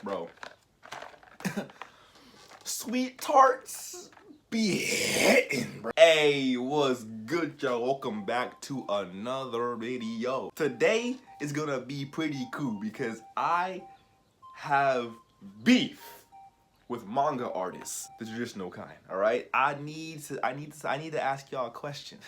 Bro. Sweet tarts be hitting, bro. Hey, what's good, y'all? Welcome back to another video. Today is gonna be pretty cool because I have beef with manga artists, the traditional kind. All right, I need to ask y'all a question.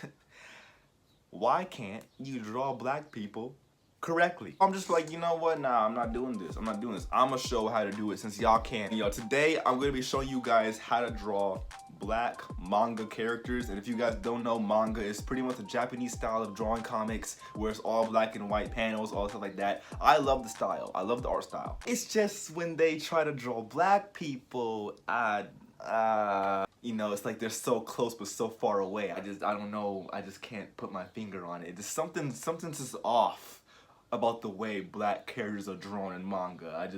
Why can't you draw black people correctly? I'm just like, you know what? Nah, I'm not doing this. I'm gonna show how to do it since y'all can't. Today I'm gonna be showing you guys how to draw black manga characters. And if you guys don't know, manga is pretty much a Japanese style of drawing comics where it's all black and white panels, all stuff like that. I love the style. I love the art style. It's just when they try to draw black people, it's like they're so close but so far away. I don't know. I just can't put my finger on it. Just something's just off about the way black characters are drawn in manga.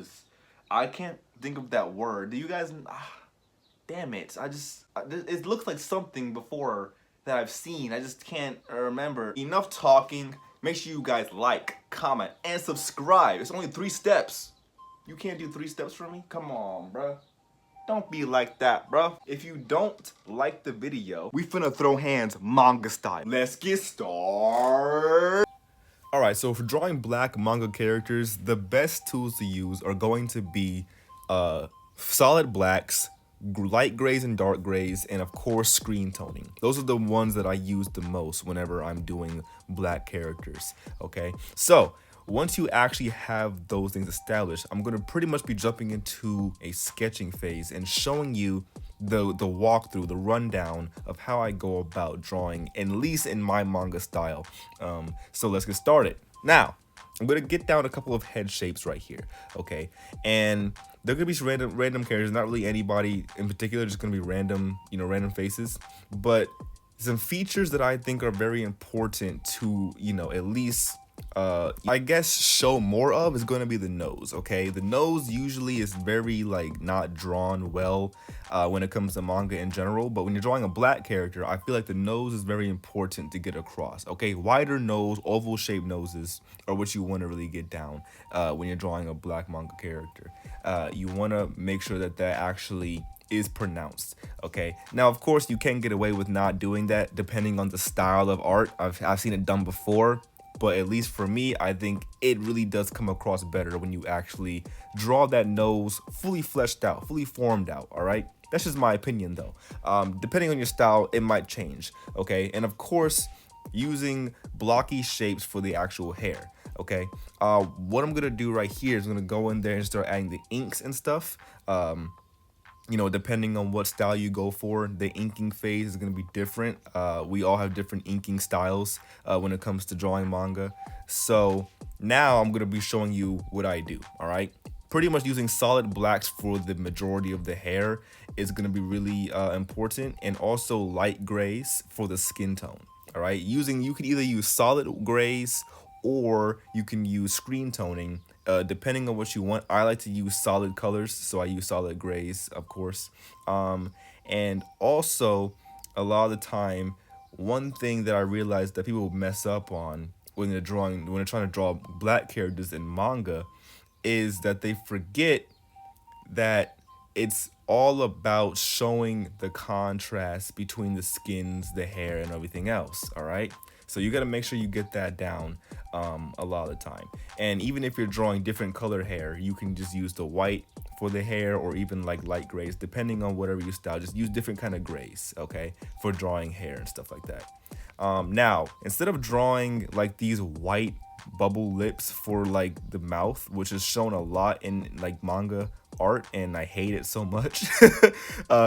I can't think of that word. Do you guys? Damn it. It looks like something before that I've seen. I just can't remember. Enough talking. Make sure you guys like, comment, and subscribe. It's only 3 steps. You can't do 3 steps for me? Come on, bruh. Don't be like that, bruh. If you don't like the video, we finna throw hands manga style. Let's get started. Alright, so for drawing black manga characters, the best tools to use are going to be solid blacks, light grays and dark grays, and of course screen toning. Those are the ones that I use the most whenever I'm doing black characters, okay? So once you actually have those things established, I'm going to pretty much be jumping into a sketching phase and showing you the walkthrough, the rundown of how I go about drawing, at least in my manga style. So let's get started. Now, I'm going to get down a couple of head shapes right here, okay? And they're going to be random characters, not really anybody in particular, just going to be random, random faces. But some features that I think are very important to, at least I guess show more of is going to be the nose, okay? The nose usually is very not drawn well when it comes to manga in general, but when you're drawing a black character, I feel like the nose is very important to get across, okay? Wider nose, oval shaped noses are what you want to really get down when you're drawing a black manga character. You want to make sure that actually is pronounced, okay? Now, of course, you can get away with not doing that depending on the style of art. I've seen it done before. But at least for me, I think it really does come across better when you actually draw that nose fully fleshed out, fully formed out, all right? That's just my opinion, though. Depending on your style, it might change, okay? And of course, using blocky shapes for the actual hair, okay? What I'm going to do right here is I'm going to go in there and start adding the inks and stuff. Depending on what style you go for, the inking phase is going to be different. We all have different inking styles when it comes to drawing manga. So now I'm going to be showing you what I do, all right? Pretty much using solid blacks for the majority of the hair is going to be really important, and also light grays for the skin tone, all right? You can either use solid grays or you can use screen toning. Depending on what you want. I like to use solid colors, so I use solid grays, of course. And also, a lot of the time, one thing that I realized that people mess up on when they're trying to draw black characters in manga is that they forget that it's all about showing the contrast between the skins, the hair, and everything else, all right? So you got to make sure you get that down a lot of the time. And even if you're drawing different colored hair, you can just use the white for the hair, or even light grays, depending on whatever your style. Just use different kind of grays, okay, for drawing hair and stuff like that. Now, instead of drawing these white bubble lips for the mouth, which is shown a lot in manga art, and I hate it so much,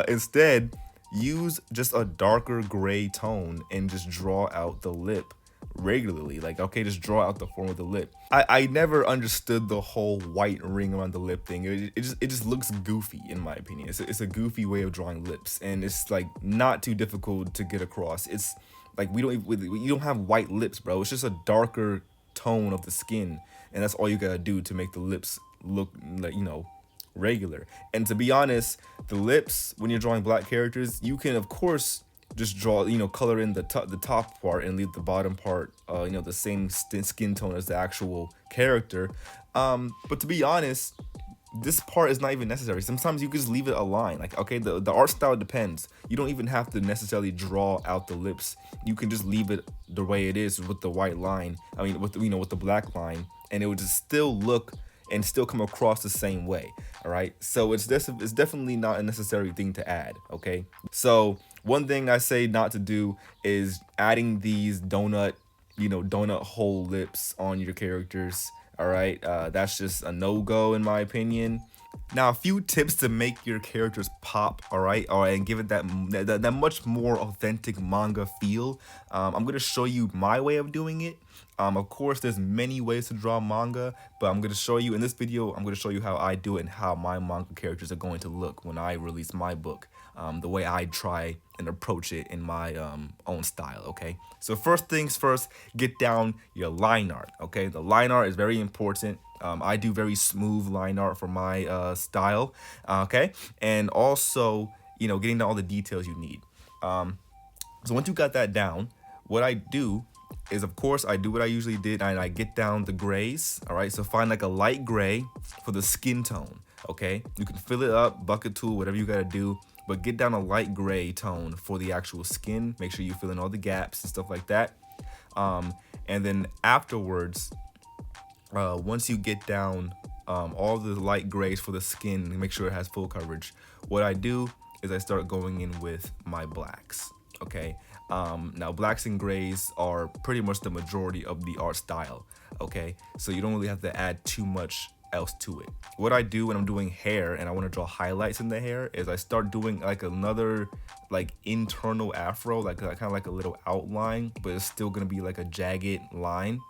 instead use just a darker gray tone and just draw out the lip regularly. Just draw out the form of the lip. I never understood the whole white ring around the lip thing. It just looks goofy, in my opinion. It's a goofy way of drawing lips, and it's not too difficult to get across. It's you don't have white lips, bro. It's just a darker tone of the skin, and that's all you gotta do to make the lips look regular. And to be honest, the lips, when you're drawing black characters, you can of course just draw, color in the top part and leave the bottom part, the same skin tone as the actual character. But to be honest, this part is not even necessary. Sometimes you can just leave it a line. Like, okay, the art style depends. You don't even have to necessarily draw out the lips. You can just leave it the way it is with the white line. I mean, with with the black line, and it would just still look and still come across the same way. All right. So it's definitely not a necessary thing to add. Okay. So one thing I say not to do is adding these donut hole lips on your characters. All right, that's just a no-go in my opinion. Now, a few tips to make your characters pop, all right, and give it that much more authentic manga feel. I'm gonna show you my way of doing it. Of course, there's many ways to draw manga, but I'm gonna show you in this video. I'm gonna show you how I do it and how my manga characters are going to look when I release my book. The way I try and approach it in my own style. Okay, so first things first, get down your line art. Okay, the line art is very important. I do very smooth line art for my style. Okay, and also getting down all the details you need. So once you got that down, what I do is, of course, I do what I usually did, and I get down the grays. All right, so find like a light gray for the skin tone. Okay, you can fill it up, bucket tool, whatever you gotta do, but get down a light gray tone for the actual skin. Make sure you fill in all the gaps and stuff like that. And then afterwards, once you get down all the light grays for the skin, make sure it has full coverage. What I do is I start going in with my blacks. Okay, now blacks and grays are pretty much the majority of the art style. Okay, so you don't really have to add too much else to it. What I do when I'm doing hair and I want to draw highlights in the hair is I start doing like another internal afro, like kind of like a little outline, but it's still gonna be like a jagged line.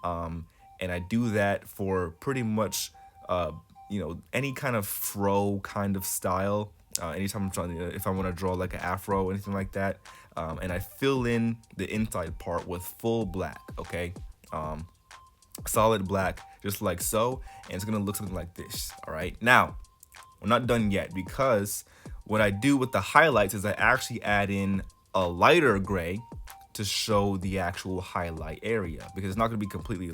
And I do that for pretty much any kind of fro kind of style. Anytime I'm trying to, if I want to draw like an afro or anything like that, and I fill in the inside part with full black. Okay, solid black, just like so, and it's gonna look something like this. All right, now we're not done yet, because what I do with the highlights is I actually add in a lighter gray to show the actual highlight area, because it's not gonna be completely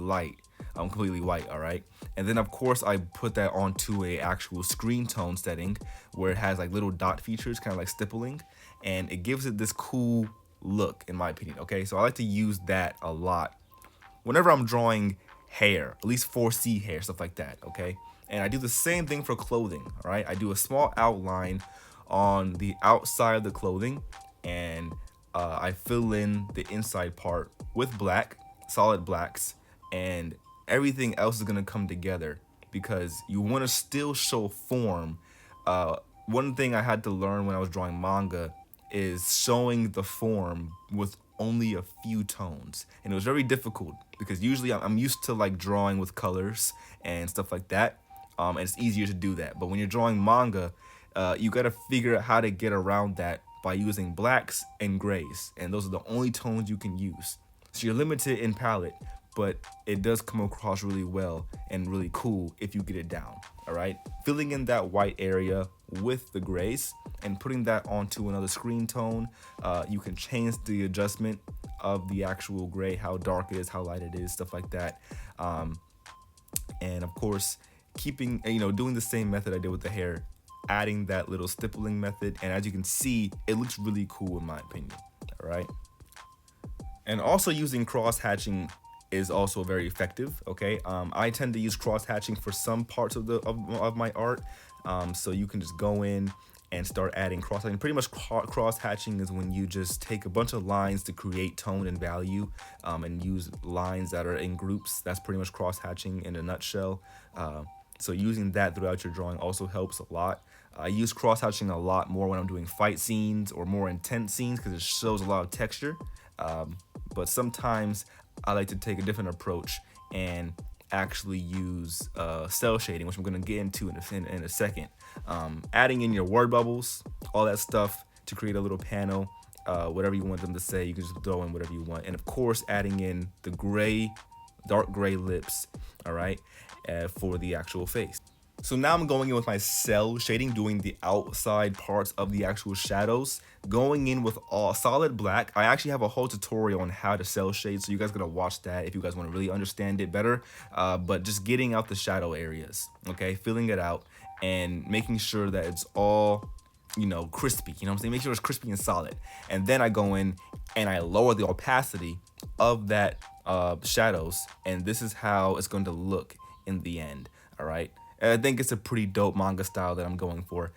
completely white. All right, and then of course I put that onto a actual screen tone setting where it has like little dot features, kind of like stippling, and it gives it this cool look, in my opinion. Okay, so I like to use that a lot whenever I'm drawing hair, at least 4C hair, stuff like that. Okay, and I do the same thing for clothing. All right, I do a small outline on the outside of the clothing, and I fill in the inside part with black, solid blacks, and everything else is gonna come together because you want to still show form. One thing I had to learn when I was drawing manga is showing the form with only a few tones, and it was very difficult because usually I'm used to like drawing with colors and stuff like that, and it's easier to do that. But when you're drawing manga, you gotta figure out how to get around that by using blacks and grays, and those are the only tones you can use. So you're limited in palette, but it does come across really well and really cool if you get it down. All right, filling in that white area with the grays and putting that onto another screen tone. You can change the adjustment of the actual gray, how dark it is, how light it is, stuff like that. And of course, keeping, doing the same method I did with the hair, adding that little stippling method, and as you can see, it looks really cool in my opinion. All right, and also using cross hatching is also very effective. Okay, I tend to use cross hatching for some parts of my art, so you can just go in and start adding cross hatching. Pretty much cross hatching is when you just take a bunch of lines to create tone and value, and use lines that are in groups. That's pretty much cross hatching in a nutshell. So using that throughout your drawing also helps a lot. I use cross hatching a lot more when I'm doing fight scenes or more intense scenes because it shows a lot of texture. But sometimes I like to take a different approach and actually use cell shading, which I'm going to get into in a second. Adding in your word bubbles, all that stuff to create a little panel, whatever you want them to say, you can just throw in whatever you want. And of course, adding in the gray, dark gray lips, all right, for the actual face. So now I'm going in with my cell shading, doing the outside parts of the actual shadows, going in with all solid black. I actually have a whole tutorial on how to cell shade, so you guys gotta watch that if you guys want to really understand it better. But just getting out the shadow areas, okay, filling it out and making sure that it's all, you know, crispy. You know what I'm saying? Make sure it's crispy and solid. And then I go in and I lower the opacity of that shadows, and this is how it's going to look in the end. All right. And I think it's a pretty dope manga style that I'm going for.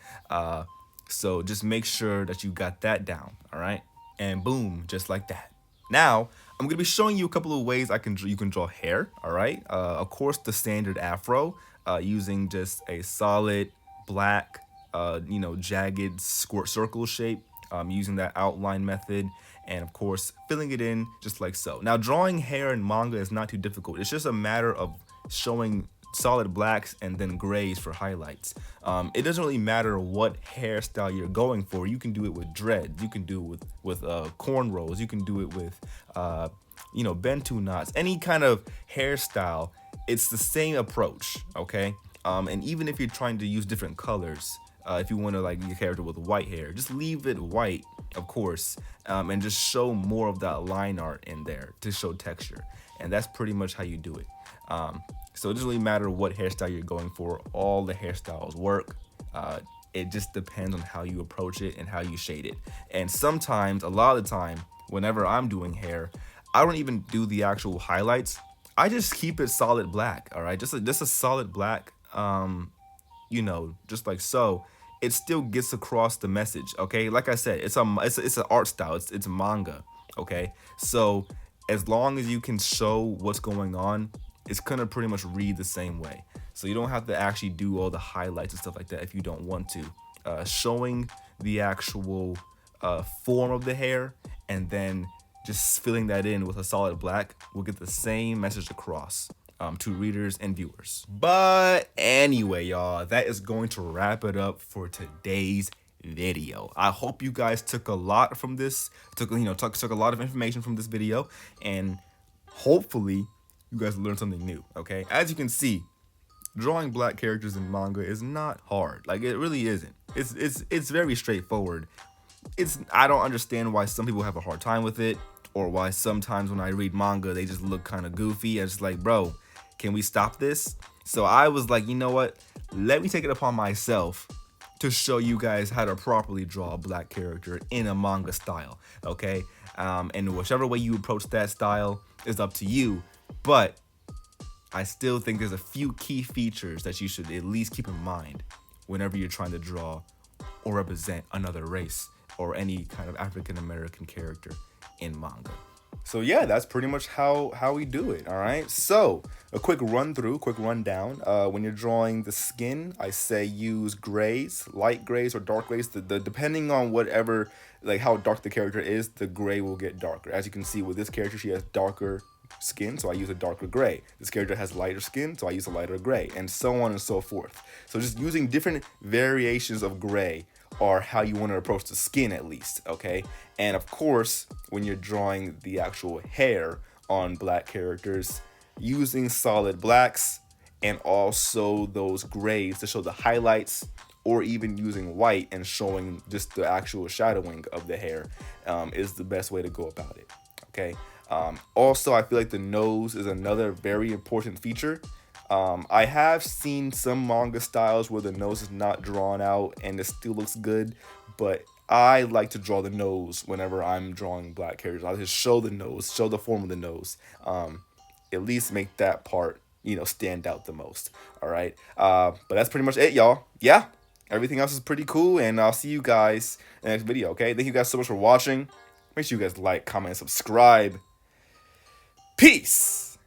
So just make sure that you got that down. All right. And boom, just like that. Now I'm gonna be showing you a couple of ways you can draw hair. All right. Of course, the standard afro, using just a solid black, you know, jagged squirt circle shape, using that outline method, and of course filling it in just like so. Now drawing hair in manga is not too difficult. It's just a matter of showing solid blacks and then grays for highlights. It doesn't really matter what hairstyle you're going for. You can do it with dreads, you can do it with cornrows, you can do it with you know, Bentu knots, any kind of hairstyle. It's the same approach, okay? And even if you're trying to use different colors, if you want to like your character with white hair, just leave it white, of course, and just show more of that line art in there to show texture. And that's pretty much how you do it. So it doesn't really matter what hairstyle you're going for. All the hairstyles work. It just depends on how you approach it and how you shade it. And sometimes, a lot of the time, whenever I'm doing hair, I don't even do the actual highlights. I just keep it solid black. All right, just a solid black. You know, just like so. It still gets across the message. Okay, like I said, it's an art style. It's manga. Okay, so as long as you can show what's going on, it's gonna pretty much read the same way. So you don't have to actually do all the highlights and stuff like that if you don't want to. Showing the actual form of the hair and then just filling that in with a solid black will get the same message across to readers and viewers. But anyway, y'all, that is going to wrap it up for today's video. I hope you guys took a lot from this, took a lot of information from this video, and hopefully you guys learned something new. Okay, as you can see, drawing black characters in manga is not hard. Like, it really isn't. It's very straightforward. I don't understand why some people have a hard time with it, or why sometimes when I read manga they just look kind of goofy. I just like, bro, can we stop this? So I was like, you know what? Let me take it upon myself to show you guys how to properly draw a black character in a manga style, okay? And whichever way you approach that style is up to you, but I still think there's a few key features that you should at least keep in mind whenever you're trying to draw or represent another race or any kind of African American character in manga. So yeah, that's pretty much how we do it. All right, so a quick rundown. When you're drawing the skin, I say use grays, light grays or dark grays. The depending on whatever, like how dark the character is, the gray will get darker. As you can see with this character, she has darker skin, so I use a darker gray. This character has lighter skin, so I use a lighter gray, and so on and so forth. So just using different variations of gray are how you want to approach the skin, at least, okay? And of course, when you're drawing the actual hair on black characters, using solid blacks and also those grays to show the highlights, or even using white and showing just the actual shadowing of the hair is the best way to go about it, okay? Also, I feel like the nose is another very important feature. I have seen some manga styles where the nose is not drawn out and it still looks good, but I like to draw the nose whenever I'm drawing black characters. I'll just show the nose, show the form of the nose, at least make that part, you know, stand out the most. All right, but that's pretty much it, y'all. Yeah, everything else is pretty cool, and I'll see you guys in the next video. Okay, thank you guys so much for watching. Make sure you guys like, comment, and subscribe. Peace.